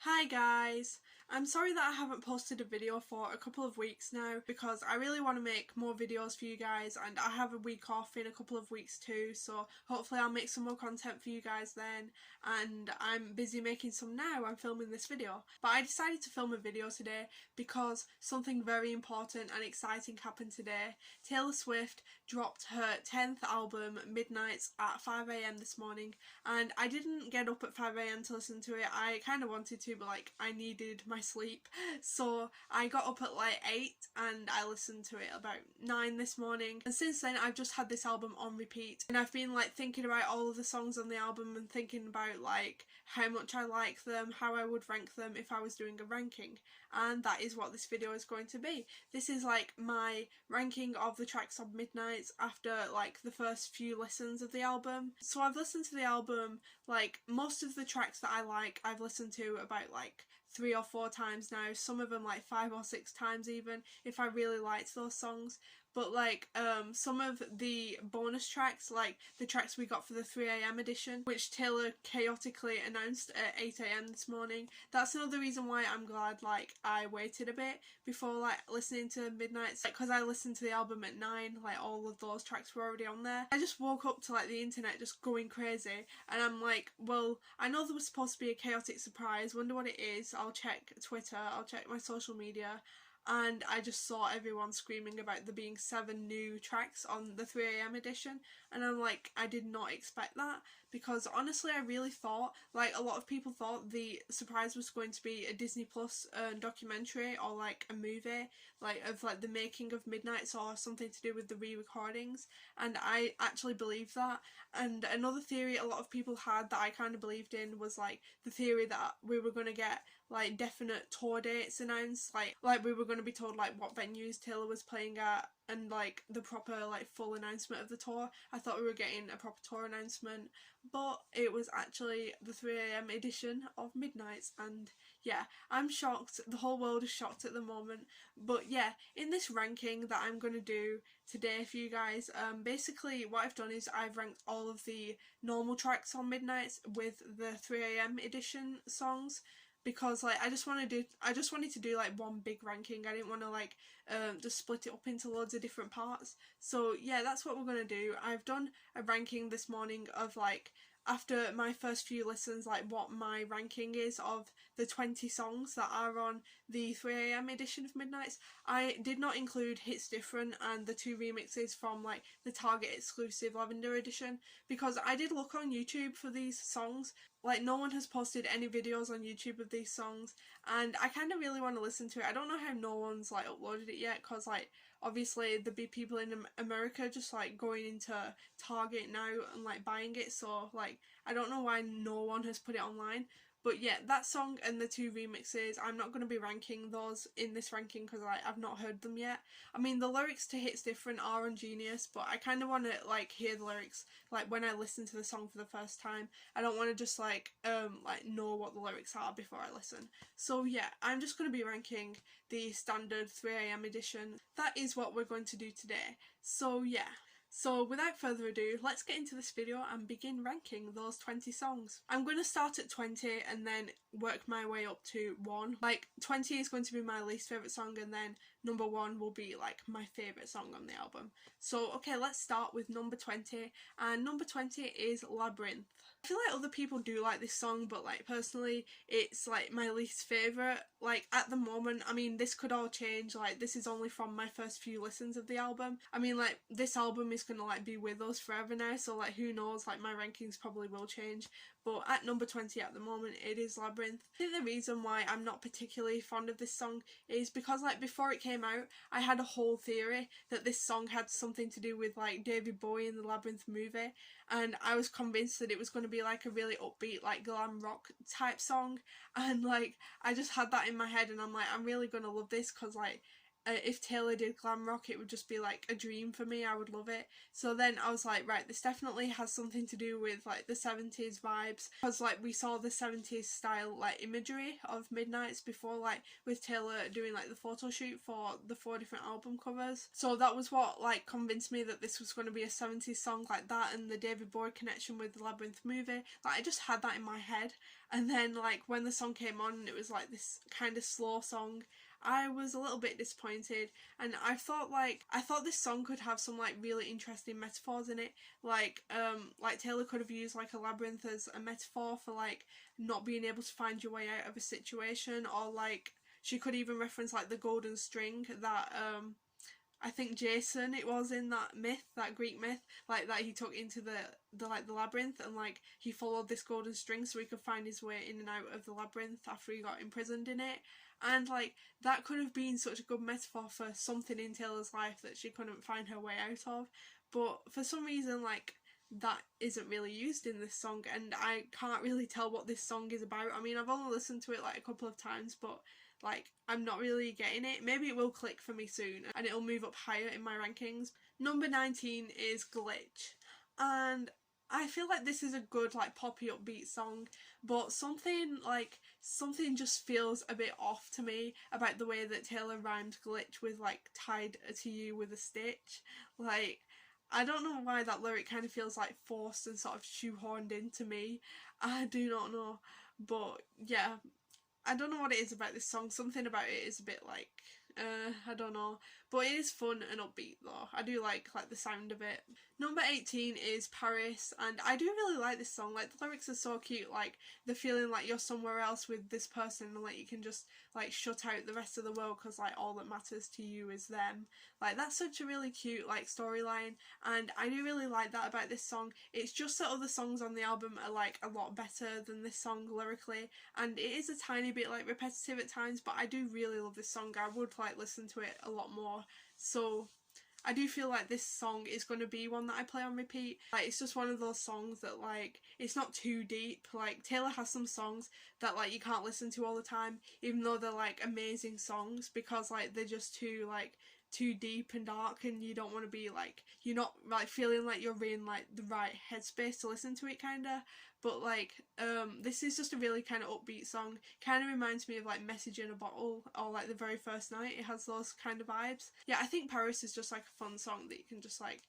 Hi guys! I'm sorry that I haven't posted a video for a couple of weeks now because I really want to make more videos for you guys, and I have a week off in a couple of weeks too, so hopefully I'll make some more content for you guys then, and I'm busy making some now. I'm filming this video. But I decided to film a video today because something very important and exciting happened today. Taylor Swift dropped her 10th album, Midnights, at 5 AM this morning, and I didn't get up at 5 AM to listen to it. I kind of wanted to, but like I needed my sleep, so I got up at like 8 and I listened to it about 9 this morning, and since then I've just had this album on repeat, and I've been like thinking about all of the songs on the album and thinking about like how much I like them, how I would rank them if I was doing a ranking, and that is what this video is going to be. This is like my ranking of the tracks of Midnights after like the first few listens of the album. So I've listened to the album, like most of the tracks that I like I've listened to about like 3 or 4 times now, some of them like 5 or 6 times even if I really liked those songs. But like some of the bonus tracks, like the tracks we got for the 3 AM edition, which Taylor chaotically announced at 8 AM this morning, that's another reason why I'm glad like I waited a bit before like listening to Midnights, like because I listened to the album at 9, like all of those tracks were already on there. I just woke up to like the internet just going crazy, and I'm like, well, I know there was supposed to be a chaotic surprise, wonder what it is. I'll check Twitter, I'll check my social media, and I just saw everyone screaming about there being 7 new tracks on the 3 AM edition, and I'm like, I did not expect that, because honestly I really thought, like a lot of people thought the surprise was going to be a Disney Plus documentary or like a movie like of like the making of Midnights or something to do with the re-recordings, and I actually believed that. And another theory a lot of people had that I kind of believed in was like the theory that we were going to get like definite tour dates announced, like we were going to be told like what venues Taylor was playing at and like the proper like full announcement of the tour. I thought we were getting a proper tour announcement, but it was actually the 3 AM edition of Midnights, and yeah, I'm shocked. The whole world is shocked at the moment. But yeah, in this ranking that I'm going to do today for you guys, basically what I've done is I've ranked all of the normal tracks on Midnights with the 3 AM edition songs, because like I just wanted to do like one big ranking. I didn't want to like just split it up into loads of different parts. So yeah, that's what we're gonna do. I've done a ranking this morning of like, after my first few listens, like what my ranking is of the 20 songs that are on the 3 AM edition of Midnights. I did not include Hits Different and the 2 remixes from like the Target exclusive Lavender edition, because I did look on YouTube for these songs. Like no one has posted any videos on YouTube of these songs, and I kind of really want to listen to it. I don't know how no one's like uploaded it yet, because like obviously there'd be people in America just like going into Target now and like buying it, so like I don't know why no one has put it online. But yeah, that song and the 2 remixes, I'm not going to be ranking those in this ranking because I've not heard them yet. I mean, the lyrics to Hits Different are on Genius, but I kind of want to like hear the lyrics like when I listen to the song for the first time. I don't want to just like know what the lyrics are before I listen. So yeah, I'm just going to be ranking the standard 3 AM edition. That is what we're going to do today. So yeah. So without further ado, let's get into this video and begin ranking those 20 songs. I'm going to start at 20 and then work my way up to 1. Like 20 is going to be my least favourite song, and then number 1 will be like my favourite song on the album. So okay, let's start with number 20, and number 20 is Labyrinth. I feel like other people do like this song, but like personally it's like my least favourite. Like at the moment, I mean this could all change, like this is only from my first few listens of the album. I mean like this album is gonna like be with us forever now, so like who knows, like my rankings probably will change, but at number 20 at the moment it is Labyrinth. I think the reason why I'm not particularly fond of this song is because like before it came out I had a whole theory that this song had something to do with like David Bowie in the Labyrinth movie, and I was convinced that it was going to be like a really upbeat like glam rock type song, and like I just had that in my head and I'm like, I'm really gonna love this because like if Taylor did glam rock, it would just be like a dream for me. I would love it. So then I was like, right, this definitely has something to do with like the 70s vibes, because like we saw the 70s style like imagery of Midnights before, like with Taylor doing like the photo shoot for the 4 different album covers. So that was what like convinced me that this was going to be a 70s song like that, and the David Bowie connection with the Labyrinth movie. Like I just had that in my head, and then like when the song came on and it was like this kind of slow song, I was a little bit disappointed, and I thought this song could have some like really interesting metaphors in it. Like Taylor could have used like a labyrinth as a metaphor for like not being able to find your way out of a situation, or like she could even reference like the golden string that I think Jason, it was in that myth, that Greek myth, like that he took into the labyrinth, and like he followed this golden string so he could find his way in and out of the labyrinth after he got imprisoned in it. And like that could have been such a good metaphor for something in Taylor's life that she couldn't find her way out of. But for some reason, like that isn't really used in this song, and I can't really tell what this song is about. I mean, I've only listened to it like a couple of times, but like I'm not really getting it. Maybe it will click for me soon and it'll move up higher in my rankings. Number 19 is Glitch, and I feel like this is a good like poppy upbeat song, but something just feels a bit off to me about the way that Taylor rhymed glitch with like tied to you with a stitch. Like I don't know why that lyric kind of feels like forced and sort of shoehorned into me. I do not know, but yeah, I don't know what it is about this song. Something about it is a bit like, I don't know. But it is fun and upbeat though. I do like the sound of it. Number 18 is Paris, and I do really like this song. Like the lyrics are so cute, like the feeling like you're somewhere else with this person and like you can just like shut out the rest of the world because like all that matters to you is them. Like that's such a really cute like storyline, and I do really like that about this song. It's just that other songs on the album are like a lot better than this song lyrically, and it is a tiny bit like repetitive at times, but I do really love this song. I would like listen to it a lot more. So I do feel like this song is going to be one that I play on repeat. Like it's just one of those songs that like it's not too deep. Like Taylor has some songs that like you can't listen to all the time, even though they're like amazing songs, because like they're just too deep and dark, and you don't want to be like, you're not like feeling like you're in like the right headspace to listen to it kinda. But like this is just a really kind of upbeat song. Kind of reminds me of like Message in a Bottle or like The Very First Night. It has those kind of vibes. Yeah, I think Paris is just like a fun song that you can just like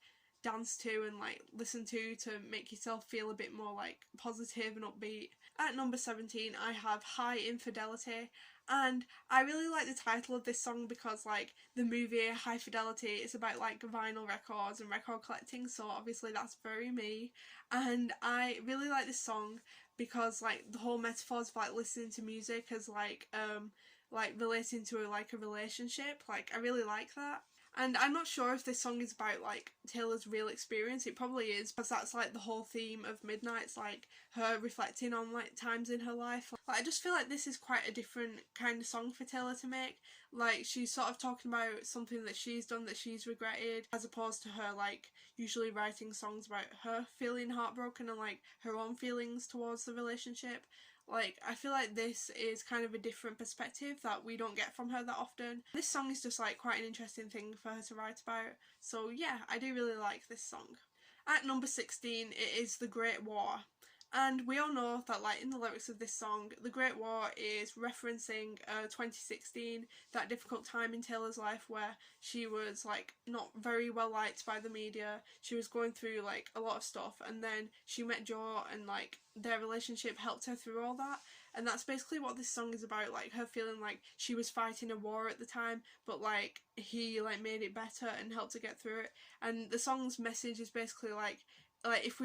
dance to and like listen to make yourself feel a bit more like positive and upbeat. At number 17 I have High Infidelity, and I really like the title of this song because like the movie High Fidelity is about like vinyl records and record collecting, so obviously that's very me. And I really like this song because like the whole metaphors of like listening to music as like relating to like a relationship, like I really like that. And I'm not sure if this song is about like Taylor's real experience. It probably is, because that's like the whole theme of Midnights, like her reflecting on like times in her life. Like I just feel like this is quite a different kind of song for Taylor to make. Like she's sort of talking about something that she's done that she's regretted, as opposed to her like usually writing songs about her feeling heartbroken and like her own feelings towards the relationship. Like I feel like this is kind of a different perspective that we don't get from her that often. This song is just like quite an interesting thing for her to write about. So yeah, I do really like this song. At number 16 it is The Great War. And we all know that like in the lyrics of this song, the Great War is referencing 2016, that difficult time in Taylor's life where she was like not very well liked by the media. She was going through like a lot of stuff, and then she met Joe and like their relationship helped her through all that. And that's basically what this song is about, like her feeling like she was fighting a war at the time, but like he like made it better and helped her get through it. And the song's message is basically like if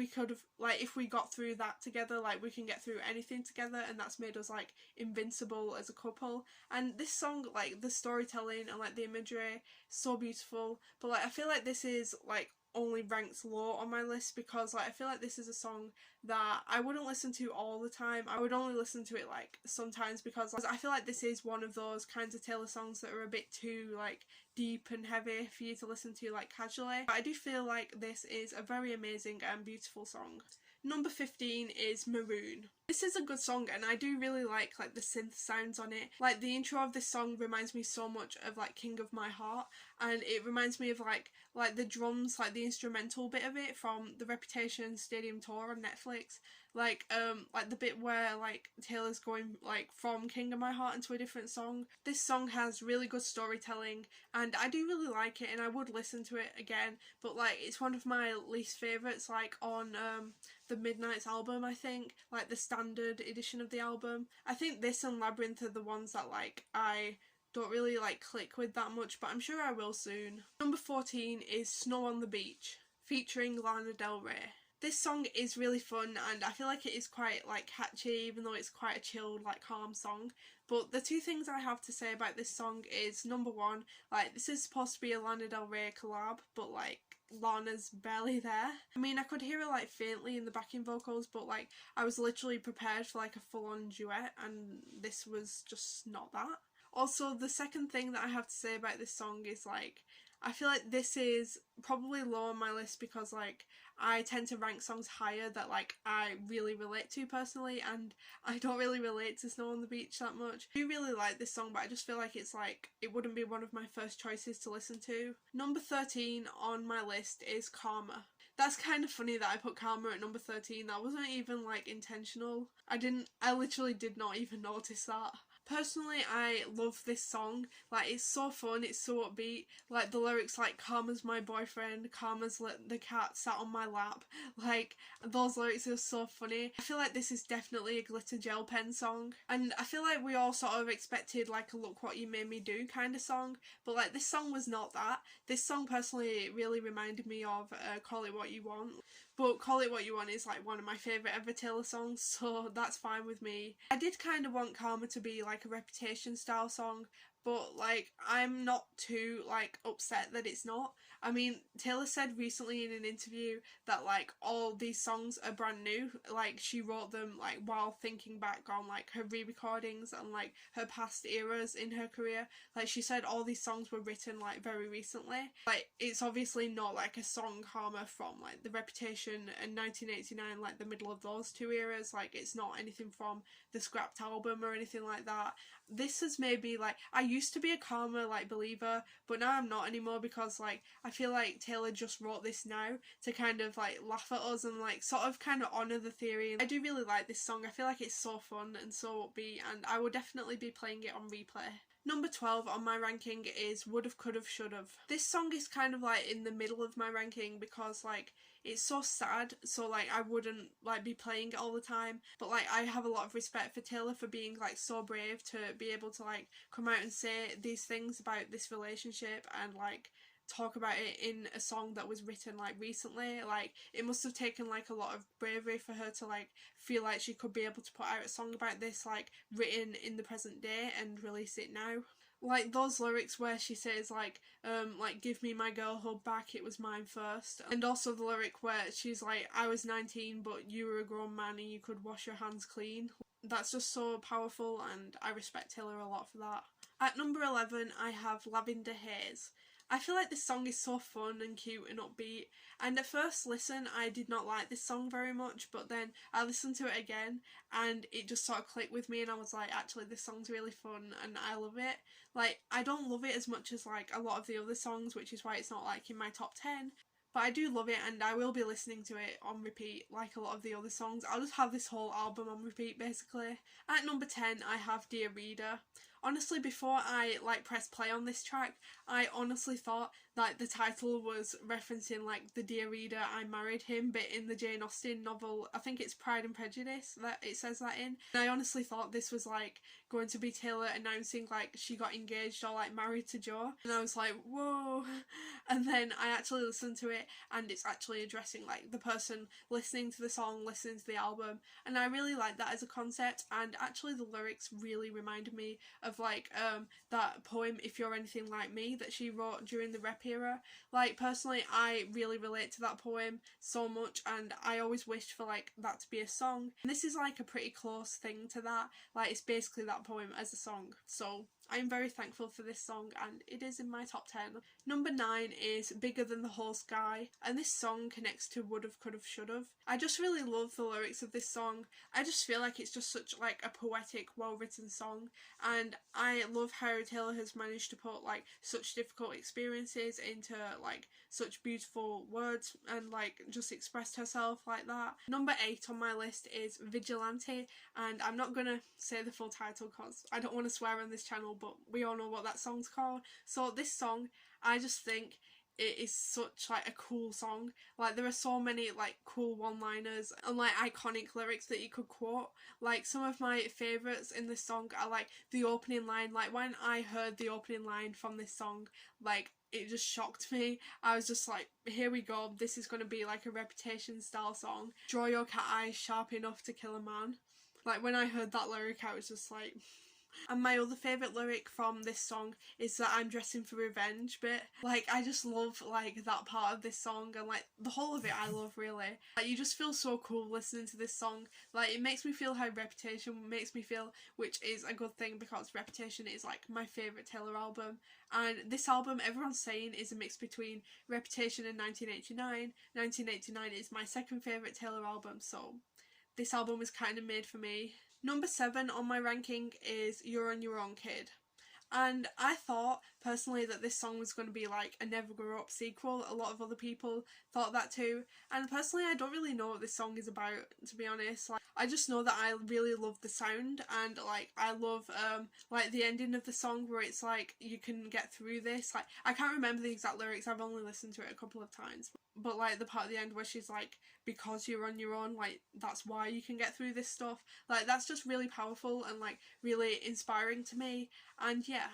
we got through that together, like we can get through anything together, and that's made us like invincible as a couple. And this song, like the storytelling and like the imagery, so beautiful. But like I feel like this is like only ranks low on my list because like I feel like this is a song that I wouldn't listen to all the time. I would only listen to it like sometimes, because I feel like this is one of those kinds of Taylor songs that are a bit too like deep and heavy for you to listen to like casually. But I do feel like this is a very amazing and beautiful song. Number 15 is Maroon. This is a good song, and I do really like the synth sounds on it. Like the intro of this song reminds me so much of like King of My Heart, and it reminds me of like the drums, like the instrumental bit of it from the Reputation Stadium Tour on Netflix. Like the bit where like Taylor's going like from King of My Heart into a different song. This song has really good storytelling, and I do really like it, and I would listen to it again, but like it's one of my least favourites like on the Midnight's album, I think, like the standard edition of the album. I think this and Labyrinth are the ones that like I don't really like click with that much, but I'm sure I will soon. Number 14 is Snow on the Beach, featuring Lana Del Rey. This song is really fun, and I feel like it is quite like catchy, even though it's quite a chilled, like calm song. But the two things I have to say about this song is, number one, like this is supposed to be a Lana Del Rey collab, but like Lana's barely there. I mean, I could hear her like faintly in the backing vocals, but like I was literally prepared for like a full-on duet, and this was just not that. Also, the second thing that I have to say about this song is like I feel like this is probably low on my list because like I tend to rank songs higher that like I really relate to personally, and I don't really relate to Snow on the Beach that much. I do really like this song, but I just feel like it's like it wouldn't be one of my first choices to listen to. Number 13 on my list is Karma. That's kind of funny that I put Karma at number 13. That wasn't even like intentional. I literally did not even notice that. Personally, I love this song. Like, it's so fun, it's so upbeat. Like, the lyrics like, Karma's my boyfriend, Karma's the cat sat on my lap. Like, those lyrics are so funny. I feel like this is definitely a glitter gel pen song. And I feel like we all sort of expected like a Look What You Made Me Do kind of song. But like, this song was not that. This song personally really reminded me of Call It What You Want. But Call It What You Want is like one of my favourite ever Taylor songs, so that's fine with me. I did kind of want Karma to be like a Reputation style song, but like I'm not too like upset that it's not. I mean, Taylor said recently in an interview that like all these songs are brand new. Like she wrote them like while thinking back on like her re-recordings and like her past eras in her career. Like she said all these songs were written like very recently. Like it's obviously not like a song Karma from like the Reputation and 1989, like the middle of those two eras. Like it's not anything from the scrapped album or anything like that. This is maybe like I used to be a Karma like believer, but now I'm not anymore because like I feel like Taylor just wrote this now to kind of like laugh at us and like sort of kind of honour the theory. I do really like this song. I feel like it's so fun and so upbeat, and I will definitely be playing it on replay. Number 12 on my ranking is Would've, Could've, Should've. This song is kind of like in the middle of my ranking because like it's so sad, so like I wouldn't like be playing it all the time, but like I have a lot of respect for Taylor for being like so brave to be able to like come out and say these things about this relationship and like talk about it in a song that was written like recently. Like it must have taken like a lot of bravery for her to like feel like she could be able to put out a song about this like written in the present day and release it now. Like those lyrics where she says like give me my girlhood back, it was mine first, and also the lyric where she's like I was 19 but you were a grown man and you could wash your hands clean. That's just so powerful, and I respect Taylor a lot for that. At number 11 I have Lavender Haze. I feel like this song is so fun and cute and upbeat, and at first listen I did not like this song very much, but then I listened to it again and it just sort of clicked with me and I was like, actually this song's really fun and I love it. Like I don't love it as much as like a lot of the other songs, which is why it's not like in my top 10, but I do love it and I will be listening to it on repeat like a lot of the other songs. I'll just have this whole album on repeat basically. At number 10 I have Dear Reader. Honestly, before I like press play on this track, I honestly thought that the title was referencing like the Dear Reader, I Married Him bit in the Jane Austen novel. I think it's Pride and Prejudice that it says that in. And I honestly thought this was like going to be Taylor announcing like she got engaged or like married to Joe, and I was like, whoa. And then I actually listened to it and it's actually addressing like the person listening to the song, listening to the album, and I really like that as a concept. And actually the lyrics really reminded me of like that poem If You're Anything Like Me that she wrote during the rep era. Like personally I really relate to that poem so much, and I always wished for like that to be a song, and this is like a pretty close thing to that. Like it's basically that poem as a song, so I am very thankful for this song and it is in my top 10. Number 9 is Bigger Than the Whole Sky, and this song connects to Would've, Could've, Should've. I just really love the lyrics of this song. I just feel like it's just such like a poetic, well written song, and I love how Taylor has managed to put like such difficult experiences into like such beautiful words and like just expressed herself like that. Number 8 on my list is Vigilante, and I'm not gonna say the full title because I don't want to swear on this channel, but we all know what that song's called. So this song, I just think it is such like a cool song. Like there are so many like cool one-liners and like iconic lyrics that you could quote. Like some of my favourites in this song are like the opening line. Like when I heard the opening line from this song, like it just shocked me. I was just like, here we go, this is going to be like a Reputation style song. Draw your cat eyes sharp enough to kill a man. Like when I heard that lyric, I was just like... And my other favourite lyric from this song is that I'm dressing for revenge bit. Like I just love like that part of this song, and like the whole of it I love really. Like you just feel so cool listening to this song. Like it makes me feel how Reputation makes me feel, which is a good thing because Reputation is like my favourite Taylor album. And this album, everyone's saying, is a mix between Reputation and 1989. 1989 is my second favourite Taylor album, so this album was kind of made for me. Number 7 on my ranking is You're on Your Own Kid. And I thought personally that this song was going to be like a Never Grow Up sequel. A lot of other people thought that too. And personally I don't really know what this song is about, to be honest. Like I just know that I really love the sound, and like I love like the ending of the song where it's like you can get through this. Like I can't remember the exact lyrics, I've only listened to it a couple of times. But like the part at the end where she's like, because you're on your own, like that's why you can get through this stuff. Like that's just really powerful and like really inspiring to me. And yeah.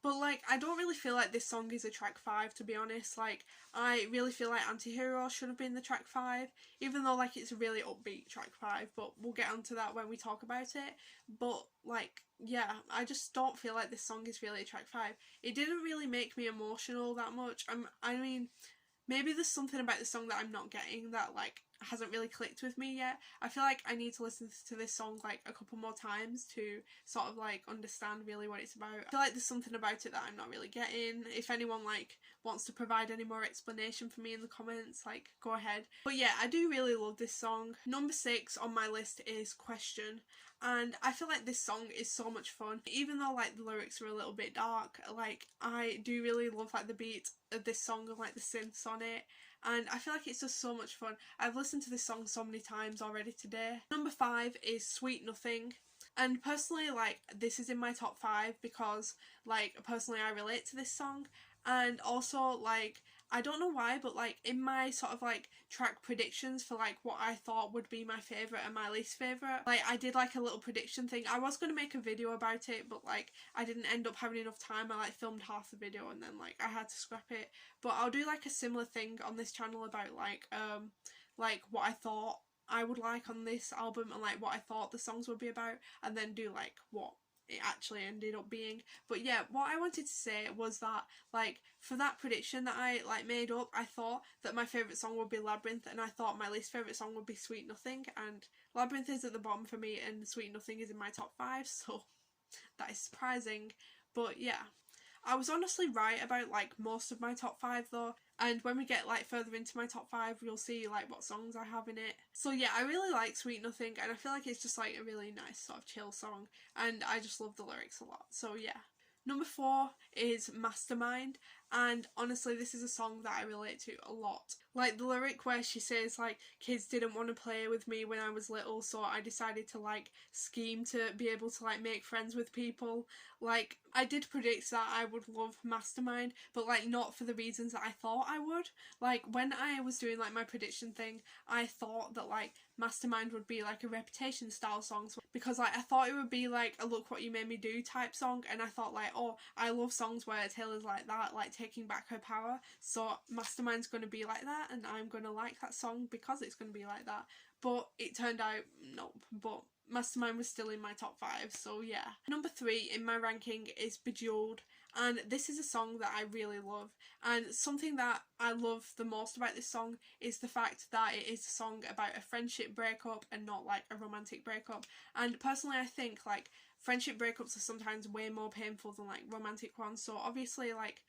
But like I don't really feel like this song is a track 5, to be honest. Like I really feel like Antihero should have been the track 5, even though like it's a really upbeat track 5, but we'll get onto that when we talk about it. But like yeah, I just don't feel like this song is really a track 5. It didn't really make me emotional that much. I mean, maybe there's something about the song that I'm not getting that like hasn't really clicked with me yet. I feel like I need to listen to this song like a couple more times to sort of like understand really what it's about. I feel like there's something about it that I'm not really getting. If anyone like wants to provide any more explanation for me in the comments, like go ahead. But yeah, I do really love this song. Number 6 on my list is Question. And I feel like this song is so much fun. Even though like the lyrics are a little bit dark, like I do really love like the beat of this song and like the synths on it. And I feel like it's just so much fun. I've listened to this song so many times already today. Number 5 is Sweet Nothing. And personally, like, this is in my top 5 because, like, personally I relate to this song. And also, like, I don't know why, but, like, in my sort of, like, track predictions for, like, what I thought would be my favourite and my least favourite, like, I did, like, a little prediction thing. I was going to make a video about it, but, like, I didn't end up having enough time. I, like, filmed half the video and then, like, I had to scrap it. But I'll do, like, a similar thing on this channel about, like, what I thought I would like on this album and, like, what I thought the songs would be about, and then do, like, what it actually ended up being. But yeah, what I wanted to say was that, like, for that prediction that I like made up, I thought that my favourite song would be Labyrinth, and I thought my least favourite song would be Sweet Nothing, and Labyrinth is at the bottom for me and Sweet Nothing is in my top 5, so that is surprising. But yeah, I was honestly right about like most of my top 5 though, and when we get like further into my top 5 you'll see like what songs I have in it. So yeah, I really like Sweet Nothing, and I feel like it's just like a really nice sort of chill song, and I just love the lyrics a lot. So yeah. Number 4 is Mastermind, and honestly this is a song that I relate to a lot. Like the lyric where she says like, kids didn't want to play with me when I was little, so I decided to like scheme to be able to like make friends with people. Like I did predict that I would love Mastermind, but like not for the reasons that I thought I would. Like when I was doing like my prediction thing, I thought that like Mastermind would be like a Reputation style song, because like I thought it would be like a Look What You Made Me Do type song, and I thought like, oh, I love songs where Taylor's like that, like taking back her power, so Mastermind's going to be like that and I'm going to like that song because it's going to be like that. But it turned out nope, but Mastermind was still in my top 5, so yeah. Number 3 in my ranking is Bejeweled, and this is a song that I really love, and something that I love the most about this song is the fact that it is a song about a friendship breakup and not like a romantic breakup. And personally I think like friendship breakups are sometimes way more painful than like romantic ones, so obviously like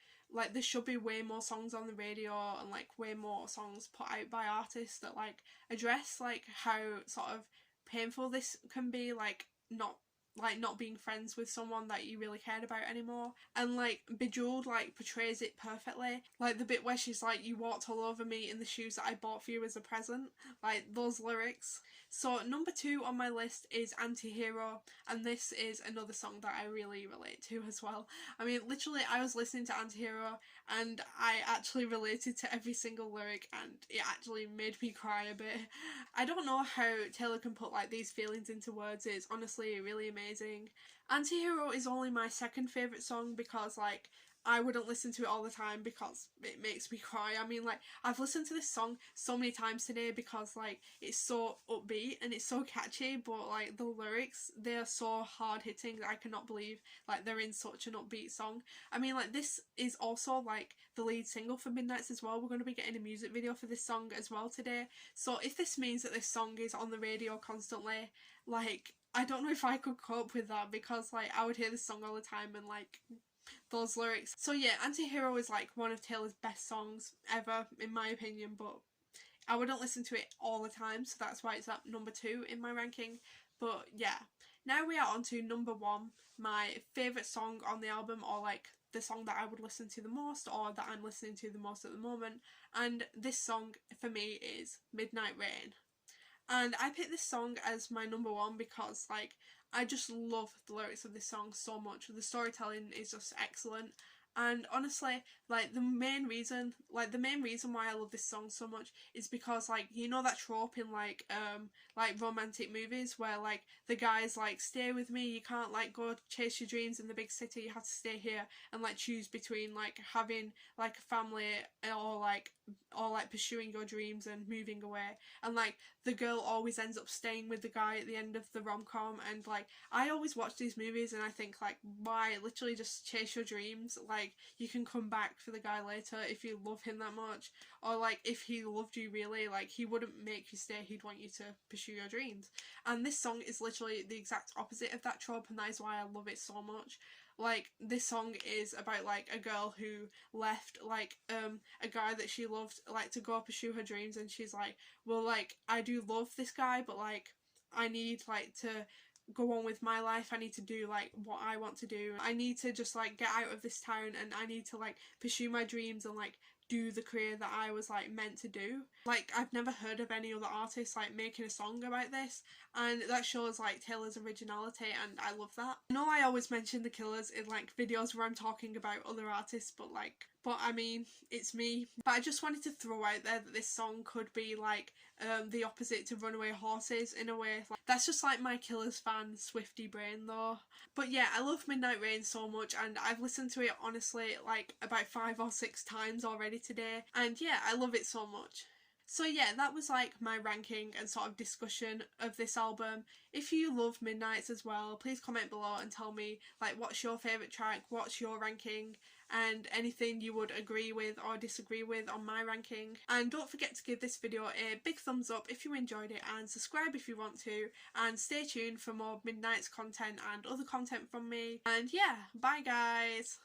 there should be way more songs on the radio and like way more songs put out by artists that like address like how sort of painful this can be, like not being friends with someone that you really cared about anymore. And like Bejeweled like portrays it perfectly, like the bit where she's like, you walked all over me in the shoes that I bought for you as a present, like those lyrics. So number 2 on my list is Anti-Hero, and this is another song that I really relate to as well. I mean, literally I was listening to Anti-Hero and I actually related to every single lyric, and it actually made me cry a bit. I don't know how Taylor can put like these feelings into words. It's honestly really amazing. Anti-Hero is only my second favourite song because like I wouldn't listen to it all the time because it makes me cry. I mean, like, I've listened to this song so many times today because like it's so upbeat and it's so catchy, but like the lyrics, they are so hard hitting that I cannot believe like they're in such an upbeat song. I mean, like, this is also like the lead single for Midnights as well. We're going to be getting a music video for this song as well today, so if this means that this song is on the radio constantly, like, I don't know if I could cope with that, because like I would hear this song all the time and like those lyrics. So yeah, Anti-Hero is like one of Taylor's best songs ever in my opinion, but I wouldn't listen to it all the time, so that's why it's at number 2 in my ranking. But yeah, now we are on to number 1, my favourite song on the album, or like the song that I would listen to the most, or that I'm listening to the most at the moment, and this song for me is Midnight Rain. And I picked this song as my number 1 because like I just love the lyrics of this song so much. The storytelling is just excellent, and honestly, like the main reason why I love this song so much is because like, you know that trope in like romantic movies where like the guy's like, stay with me, you can't like go chase your dreams in the big city, you have to stay here and like choose between like having like a family or like pursuing your dreams and moving away, and like the girl always ends up staying with the guy at the end of the rom-com. And like I always watch these movies and I think like, why? Literally just chase your dreams. Like you can come back for the guy later if you love him that much, or like if he loved you really, like he wouldn't make you stay, he'd want you to pursue your dreams. And this song is literally the exact opposite of that trope, and that is why I love it so much. Like this song is about like a girl who left like a guy that she loved like to go pursue her dreams, and she's like, well, like I do love this guy, but like I need like to go on with my life, I need to do like what I want to do, I need to just like get out of this town and I need to like pursue my dreams and like do the career that I was like meant to do. Like I've never heard of any other artists like making a song about this, and that shows like Taylor's originality, and I love that. I know I always mention the Killers in like videos where I'm talking about other artists, but I mean, it's me. But I just wanted to throw out there that this song could be like the opposite to Runaway Horses in a way. Like, that's just like my Killers fan Swiftie brain though. But yeah, I love Midnight Rain so much, and I've listened to it honestly like about 5 or 6 times already today, and yeah, I love it so much. So yeah, that was like my ranking and sort of discussion of this album. If you love Midnights as well, please comment below and tell me like what's your favourite track, what's your ranking, and anything you would agree with or disagree with on my ranking. And don't forget to give this video a big thumbs up if you enjoyed it, and subscribe if you want to, and stay tuned for more Midnights content and other content from me. And yeah, bye guys!